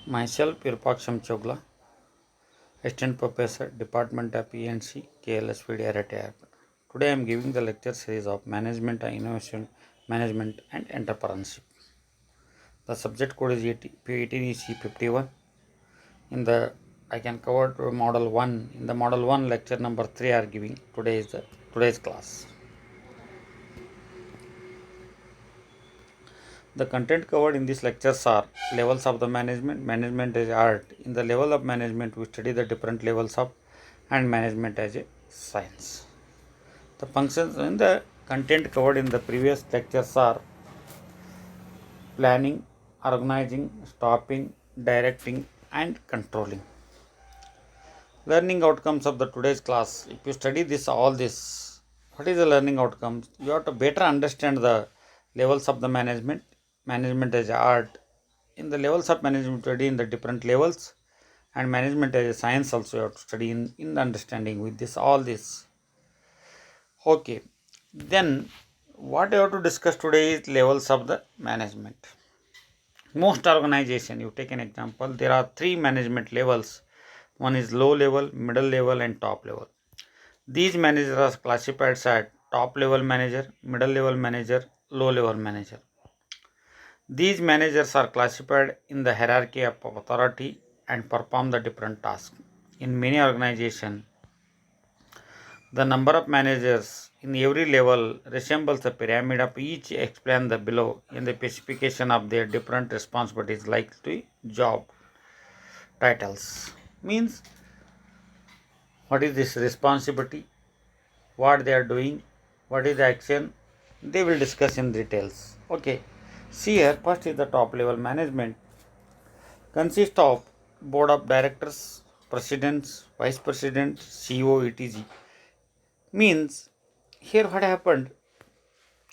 Myself, Irpaksham Chogla, Assistant Professor, Department of E&C, KLSPD, RIT. Today I am giving the lecture series of Management and Innovation, Management and Entrepreneurship. The subject code is 18 C51. In the I can cover model 1. In the model 1 lecture number 3 are giving. Today's class. The content covered in these lectures are levels of the management. Management is art. In the level of management, we study the different levels of and management as a science. The functions in the content covered in the previous lectures are planning, organizing, stopping, directing, and controlling. Learning outcomes of the today's class. If you study this, what is the learning outcomes? You have to better understand the levels of the management. Management as art. In the levels of management, study in the different levels, and management as a science also you have to study in the understanding with this. Okay, then what I have to discuss today is levels of the management. Most organization, you take an example, there are three management levels. One is low level, middle level, and top level. These managers are classified as top level manager, middle level manager, low level manager. These managers are classified in the hierarchy of authority and perform the different tasks. In many organizations, the number of managers in every level resembles the pyramid of each explained below in the specification of their different responsibilities like the job titles. Means what is this responsibility, what they are doing, what is the action, they will discuss in details. Okay. See here, first is the top level management. Consists of board of directors, presidents, vice president, CEO, etc. Means here what happened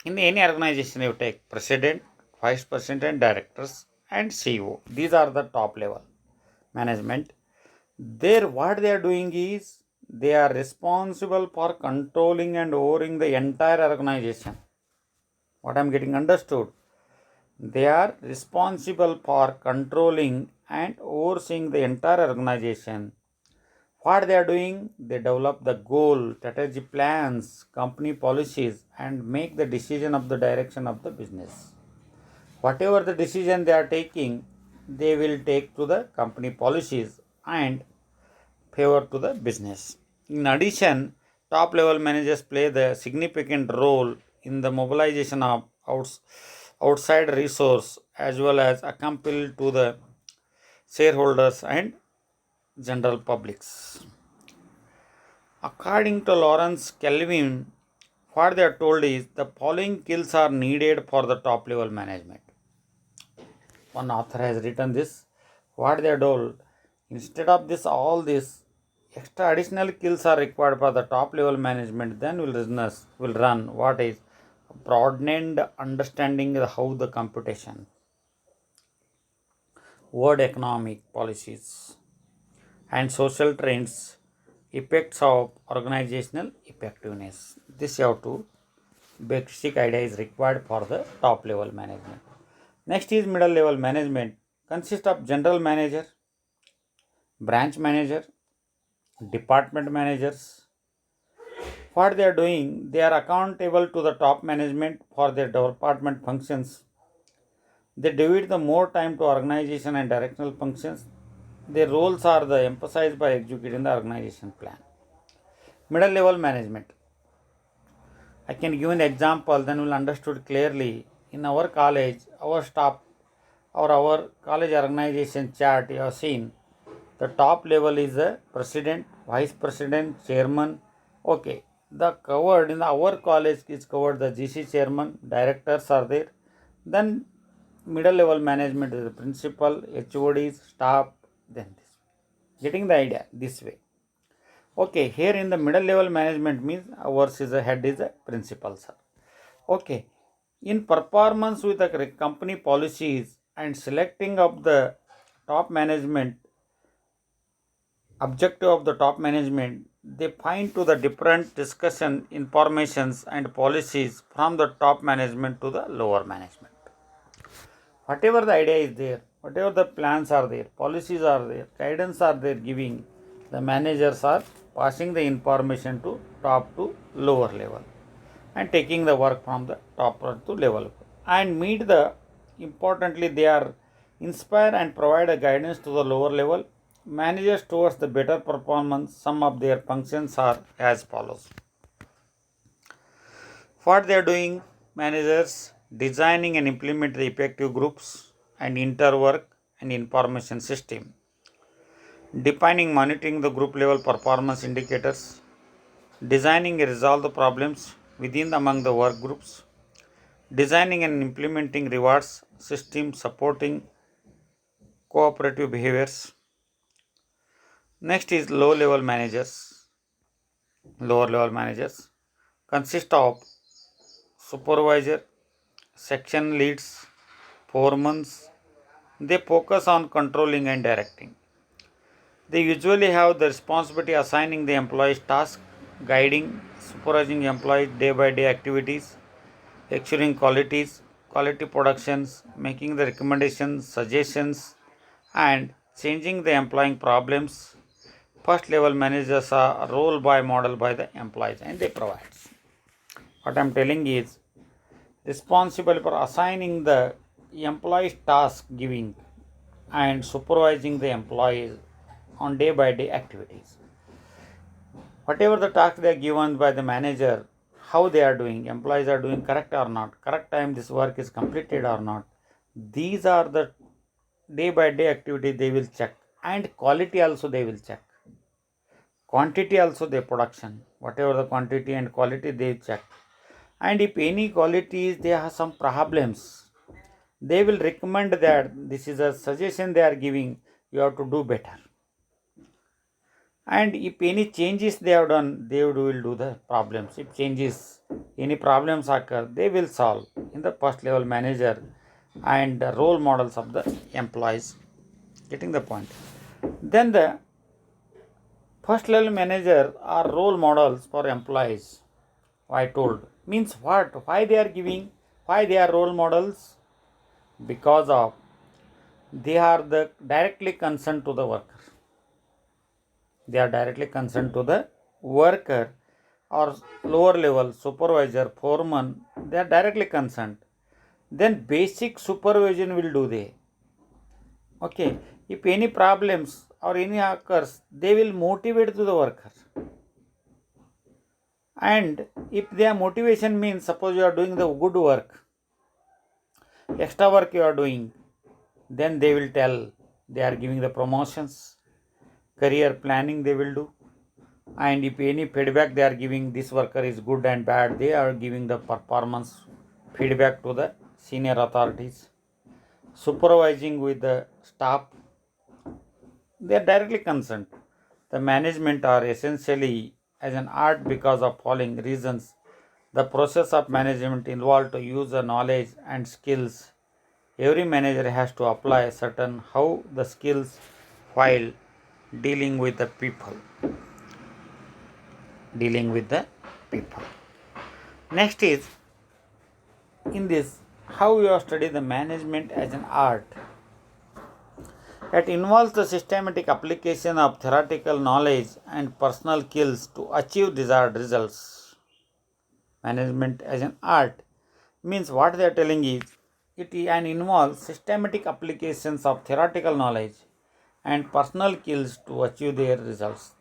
in any organization you take president, vice president, directors, and CEO. These are the top level management. There, what they are doing is they are responsible for controlling and overseeing the entire organization. What I am getting understood? They are responsible for controlling and overseeing the entire organization. What they are doing? They develop the goal, strategy plans, company policies, and make the decision of the direction of the business. Whatever the decision they are taking, they will take to the company policies and favor to the business. In addition, top level managers play the significant role in the mobilization of outside resource as well as accountable to the shareholders and general publics. According to Lawrence Kelvin, what they are told is the following skills are needed for the top level management. One author has written this. What they are told, instead of this, all this extra additional skills are required for the top level management. Then business will run. What is broadened understanding of how the computation, world economic policies, and social trends, effects of organizational effectiveness. This you have to basic idea is required for the top level management. Next is middle level management. Consists of general manager, branch manager, department managers. What they are doing, they are accountable to the top management for their department functions. They devote the more time to organization and directional functions. Their roles are the emphasized by executing the organization plan. Middle level management. I can give an example, then we'll understood clearly. In our college, our staff or our college organization chart you have seen. The top level is the president, vice president, chairman. Okay. The covered in our college is covered the GC chairman, directors are there. Then middle level management is the principal, HODs, staff, then this. Getting the idea this way. Okay, here in the middle level management means ours is a head is a principal, sir. Okay, in performance with the company policies and selecting of the top management, objective of the top management, they find to the different discussion informations and policies from the top management to the lower management. Whatever the idea is there, whatever the plans are there, policies are there, guidance are there giving, the managers are passing the information to top to lower level and taking the work from the top to level. And meet the, importantly, they are inspire and provide a guidance to the lower level managers towards the better performance. Some of their functions are as follows. What they are doing, managers designing and implement the effective groups and interwork and information system, defining monitoring the group level performance indicators, designing and resolve the problems within among the work groups, designing and implementing rewards system supporting cooperative behaviors. Next is low level managers. Lower level managers consist of supervisor, section leads, foremen. They focus on controlling and directing. They usually have the responsibility assigning the employees tasks, guiding, supervising employees day by day activities, ensuring quality productions, making the recommendations, suggestions, and changing the employing problems. First level managers are role by model by the employees and they provide. What I am telling is responsible for assigning the employees task giving and supervising the employees on day by day activities. Whatever the task they are given by the manager, how they are doing, employees are doing correct or not, correct time this work is completed or not. These are the day by day activity they will check, and quality also they will check. Quantity also they production, whatever the quantity and quality they check. And if any qualities they have some problems, they will recommend that this is a suggestion they are giving, you have to do better. And if any changes they have done, they will do the problems. If changes, any problems occur, they will solve in the first level manager and the role models of the employees. Getting the point. Then the first level manager are role models for employees. I told means what? Why they are giving? Why they are role models? Because of they are the directly concerned to the worker. They are directly concerned to the worker or lower level supervisor, foreman. They are directly concerned. Then basic supervision will do they. Okay. If any problems or any occurs, they will motivate to the worker. And if their motivation means suppose you are doing the good work, extra work you are doing, then they will tell they are giving the promotions, career planning they will do. And if any feedback they are giving, this worker is good and bad, they are giving the performance feedback to the senior authorities. Supervising with the staff, they are directly concerned. The management are essentially as an art because of following reasons. The process of management involved to use the knowledge and skills. Every manager has to apply certain how the skills while dealing with the people. Dealing with the people. Next is in this how you study the management as an art. It involves the systematic application of theoretical knowledge and personal skills to achieve desired results. Management as an art means what they are telling is it and involves systematic applications of theoretical knowledge and personal skills to achieve their results.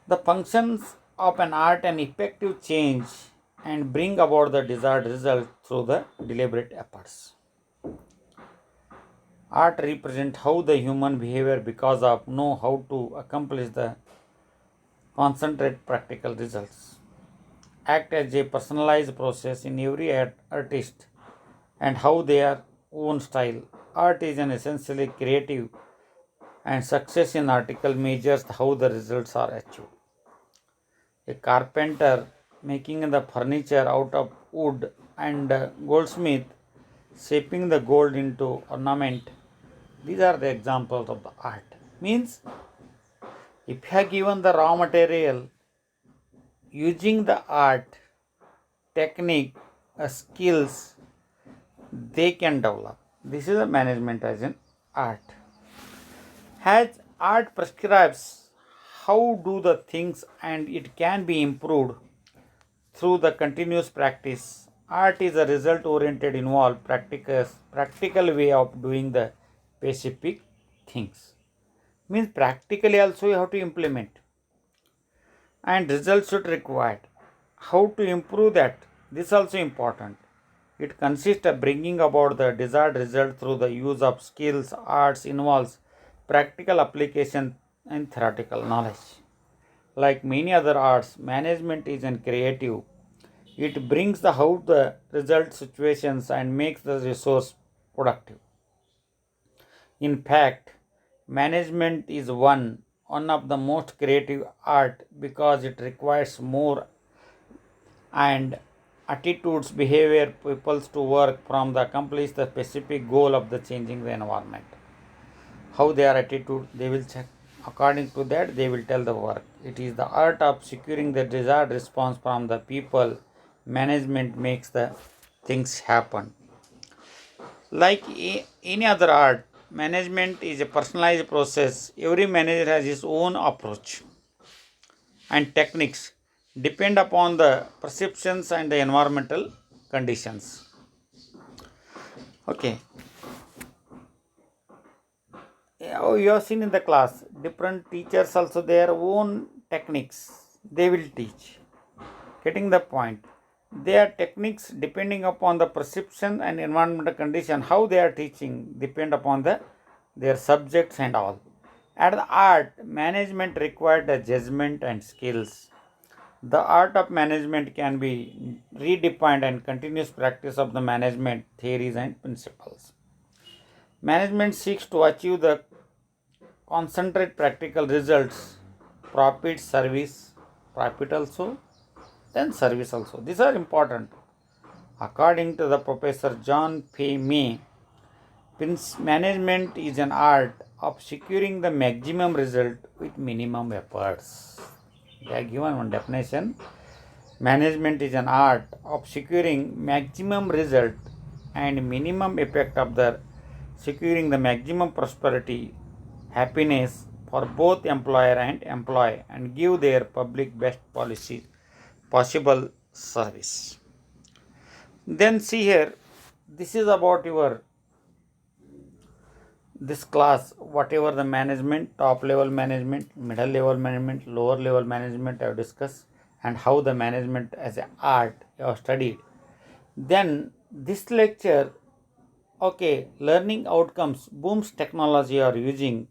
The functions of an art and effective change and bring about the desired result through the deliberate efforts. Art represents how the human behavior because of know how to accomplish the concentrate practical results. Act as a personalized process in every artist and how their own style. Art is an essentially creative and success in article measures how the results are achieved. A carpenter making the furniture out of wood and a goldsmith shaping the gold into ornament. These are the examples of the art. Means if you have given the raw material, using the art, technique, skills, they can develop. This is a management as an art. As art prescribes how do the things and it can be improved through the continuous practice. Art is a result oriented involved practical way of doing the specific things. Means practically also you have to implement and results should required. How to improve that? This also important. It consists of bringing about the desired result through the use of skills. Arts involves practical application and theoretical knowledge. Like many other arts, management is an creative. It brings the how the result situations and makes the resource productive. In fact, management is one of the most creative art because it requires more and attitudes, behavior, peoples to work from the accomplish the specific goal of the changing the environment. How their attitude, they will check. According to that, they will tell the work. It is the art of securing the desired response from the people. Management makes the things happen. Like any other art, management is a personalized process. Every manager has his own approach and techniques depend upon the perceptions and the environmental conditions. Okay. Oh, you have seen in the class, different teachers also their own techniques they will teach. Getting the point. Their techniques depending upon the perception and environmental condition, how they are teaching depend upon the their subjects and all. At the art, management required the judgment and skills. The art of management can be redefined and continuous practice of the management theories and principles. Management seeks to achieve the concentrate practical results, profit, service, profit also, then service also. These are important. According to the Professor John P. May, management is an art of securing the maximum result with minimum efforts. They are given one definition. Management is an art of securing maximum result and minimum effect of the securing the maximum prosperity, happiness for both employer and employee and give their public best policy possible service. Then see here, this is about your this class, whatever the management, top level management, middle level management, lower level management I have discussed, and how the management as an art I have studied. Then this lecture, okay, learning outcomes, Booms technology are using.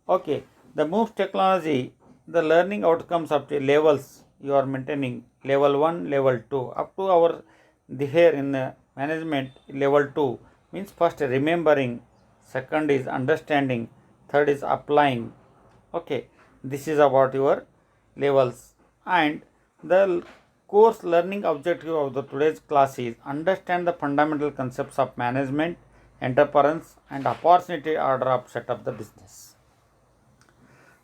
Okay, the Booms technology, the learning outcomes of the levels you are maintaining, level 1, level 2, up to our the here in the management level 2 means first remembering, second is understanding, third is applying. Okay, this is about your levels. And the course learning objective of the today's class is understand the fundamental concepts of management, entrepreneurs and opportunity order of set up the business.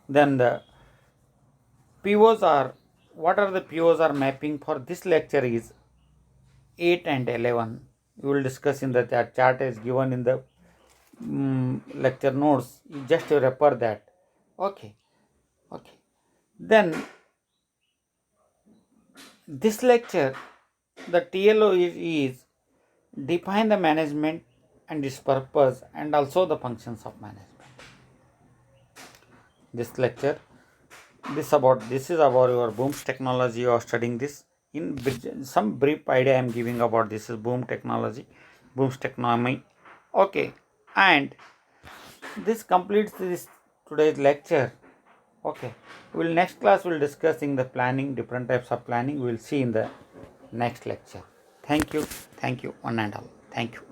Then the POs are, what are the POs are mapping for this lecture is 8 and 11. We will discuss in the chart is given in the lecture notes. You just refer that. Okay. Okay. Then this lecture, the TLO is define the management and its purpose and also the functions of management. This lecture, this is about your Booms technology. You are studying this in some brief idea I am giving about this is Boom technology, Booms technology. Okay, and this completes this today's lecture. Okay, will next class will discussing the planning, different types of planning. We will see in the next lecture. Thank you, one and all. Thank you.